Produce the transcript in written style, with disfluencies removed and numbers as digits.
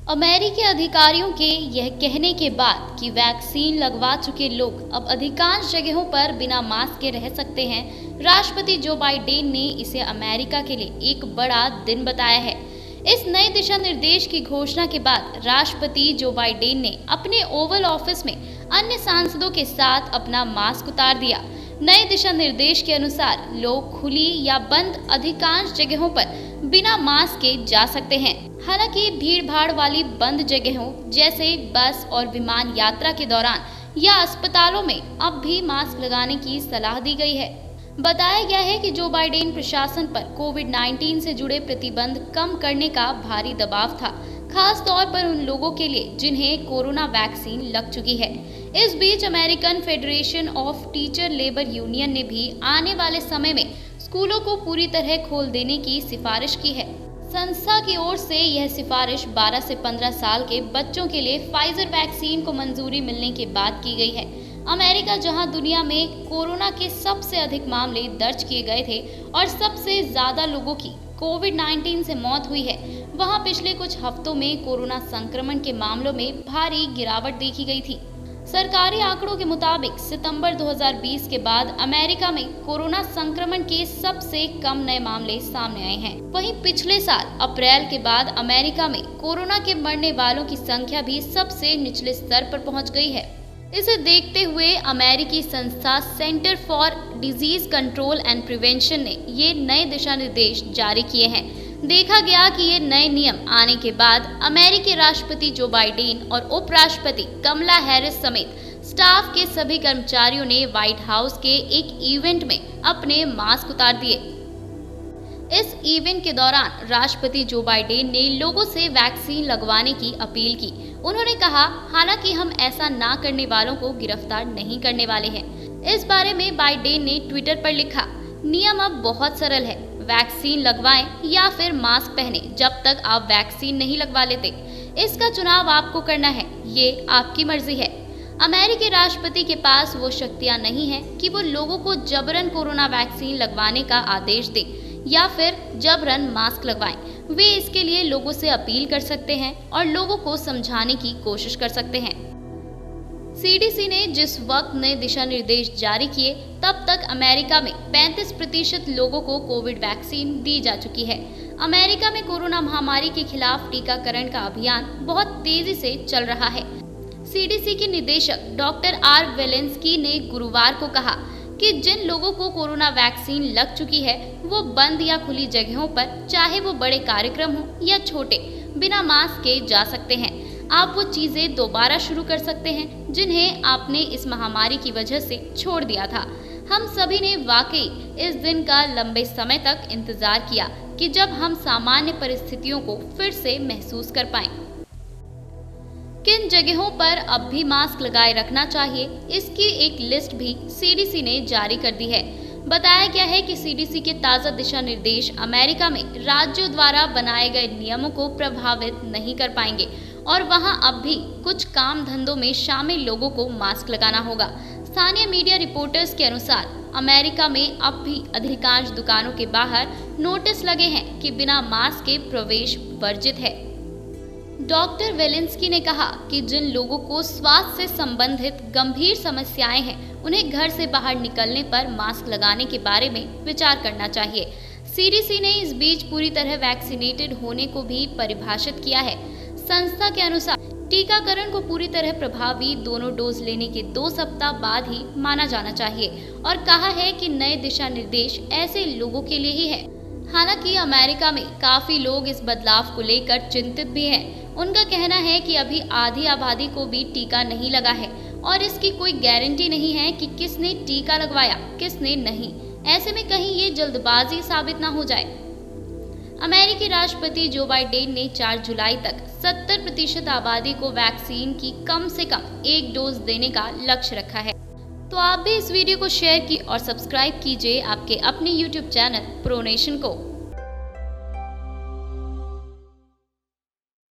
अमेरिकी अधिकारियों के यह कहने के बाद कि वैक्सीन लगवा चुके लोग अब अधिकांश जगहों पर बिना मास्क के रह सकते हैं, राष्ट्रपति जो बाइडेन ने इसे अमेरिका के लिए एक बड़ा दिन बताया है। इस नए दिशा निर्देश की घोषणा के बाद राष्ट्रपति जो बाइडेन ने अपने ओवल ऑफिस में अन्य सांसदों के साथ अपना मास्क उतार दिया। नए दिशा निर्देश के अनुसार लोग खुली या बंद अधिकांश जगहों पर बिना मास्क के जा सकते हैं। हालांकि भीड़ भाड़ वाली बंद जगहों जैसे बस और विमान यात्रा के दौरान या अस्पतालों में अब भी मास्क लगाने की सलाह दी गई है। बताया गया है कि जो बाइडेन प्रशासन पर कोविड-19 से जुड़े प्रतिबंध कम करने का भारी दबाव था, खास तौर पर उन लोगों के लिए जिन्हें कोरोना वैक्सीन लग चुकी है। इस बीच American Federation of teacher labour union ने भी आने वाले समय में स्कूलों को पूरी तरह खोल देने की सिफारिश की है। संस्था की ओर से यह सिफारिश 12 से 15 साल के बच्चों के लिए फाइजर वैक्सीन को मंजूरी मिलने के बाद की गई है। अमेरिका, जहां दुनिया में कोरोना के सबसे अधिक मामले दर्ज किए गए थे और सबसे ज्यादा लोगों की कोविड-19 से मौत हुई है, वहां पिछले कुछ हफ्तों में कोरोना संक्रमण के मामलों में भारी गिरावट देखी गई थी। सरकारी आंकड़ों के मुताबिक सितंबर 2020 के बाद अमेरिका में कोरोना संक्रमण के सबसे कम नए मामले सामने आए हैं। वहीं पिछले साल अप्रैल के बाद अमेरिका में कोरोना के मरने वालों की संख्या भी सबसे निचले स्तर पर पहुंच गई है। इसे देखते हुए अमेरिकी संस्था centre for disease control and prevention ने ये नए दिशा निर्देश जारी किए हैं। देखा गया कि ये नए नियम आने के बाद अमेरिकी राष्ट्रपति जो बाइडेन और उपराष्ट्रपति कमला हैरिस समेत स्टाफ के सभी कर्मचारियों ने व्हाइट हाउस के एक इवेंट में अपने मास्क उतार दिए। इस इवेंट के दौरान राष्ट्रपति जो बाइडेन ने लोगों से वैक्सीन लगवाने की अपील की। उन्होंने कहा, हालांकि हम ऐसा ना करने वालों को गिरफ्तार नहीं करने वाले हैं। इस बारे में बाइडेन ने ट्विटर पर लिखा, नियम अब बहुत सरल है, वैक्सीन लगवाएं या फिर मास्क पहने जब तक आप वैक्सीन नहीं लगवा लेते। इसका चुनाव आपको करना है, ये आपकी मर्जी है। अमेरिकी राष्ट्रपति के पास वो शक्तियां नहीं है कि वो लोगों को जबरन कोरोना वैक्सीन लगवाने का आदेश दे या फिर जबरन मास्क लगवाएं। वे इसके लिए लोगों से अपील कर सकते हैं और लोगों को समझाने की कोशिश कर सकते हैं। सीडीसी ने जिस वक्त नए दिशा निर्देश जारी किए, तब तक अमेरिका में 35% लोगों को कोविड वैक्सीन दी जा चुकी है। अमेरिका में कोरोना महामारी के खिलाफ टीकाकरण का अभियान बहुत तेजी से चल रहा है। सीडीसी के निदेशक डॉक्टर आर वेलेंस्की ने गुरुवार को कहा कि जिन लोगों को कोरोना वैक्सीन लग चुकी है, वो बंद या खुली जगहों पर, चाहे वो बड़े कार्यक्रम हो या छोटे, बिना मास्क के जा सकते हैं। आप वो चीजें दोबारा शुरू कर सकते हैं जिन्हें आपने इस महामारी की वजह से छोड़ दिया था। हम सभी ने वाकई इस दिन का लंबे समय तक इंतजार किया कि जब हम सामान्य परिस्थितियों को फिर से महसूस कर पाएं। किन जगहों पर अब भी मास्क लगाए रखना चाहिए, इसकी एक लिस्ट भी सीडीसी ने जारी कर दी है। बताया गया है कि सीडीसी के ताज़ा दिशा निर्देश अमेरिका में राज्यों द्वारा बनाए गए नियमों को प्रभावित नहीं कर पाएंगे और वहां अब भी कुछ काम धंधों में शामिल लोगों को मास्क लगाना होगा। स्थानीय मीडिया रिपोर्टर्स के अनुसार अमेरिका में अब भी अधिकांश दुकानों के बाहर नोटिस लगे हैं कि बिना मास्क के प्रवेश वर्जित है। डॉक्टर वेलेंस्की ने कहा कि जिन लोगों को स्वास्थ्य से संबंधित गंभीर समस्याएं हैं, उन्हें घर से बाहर निकलने पर मास्क लगाने के बारे में विचार करना चाहिए। सीडीसी ने इस बीच पूरी तरह वैक्सीनेटेड होने को भी परिभाषित किया है। संस्था के अनुसार टीकाकरण को पूरी तरह प्रभावी दोनों डोज लेने के 2 सप्ताह बाद ही माना जाना चाहिए और कहा है कि नए दिशा निर्देश ऐसे लोगों के लिए ही है। हालांकि अमेरिका में काफी लोग इस बदलाव को लेकर चिंतित भी हैं। उनका कहना है कि अभी आधी आबादी को भी टीका नहीं लगा है और इसकी कोई गारंटी नहीं है कि किसने टीका लगवाया, किसने नहीं। ऐसे में कहीं ये जल्दबाजी साबित ना हो जाए। अमेरिकी राष्ट्रपति जो बाइडेन ने 4 जुलाई तक 70% आबादी को वैक्सीन की कम से कम 1 डोज देने का लक्ष्य रखा है। तो आप भी इस वीडियो को शेयर की और सब्सक्राइब कीजिए आपके अपने YouTube चैनल प्रोनेशन को।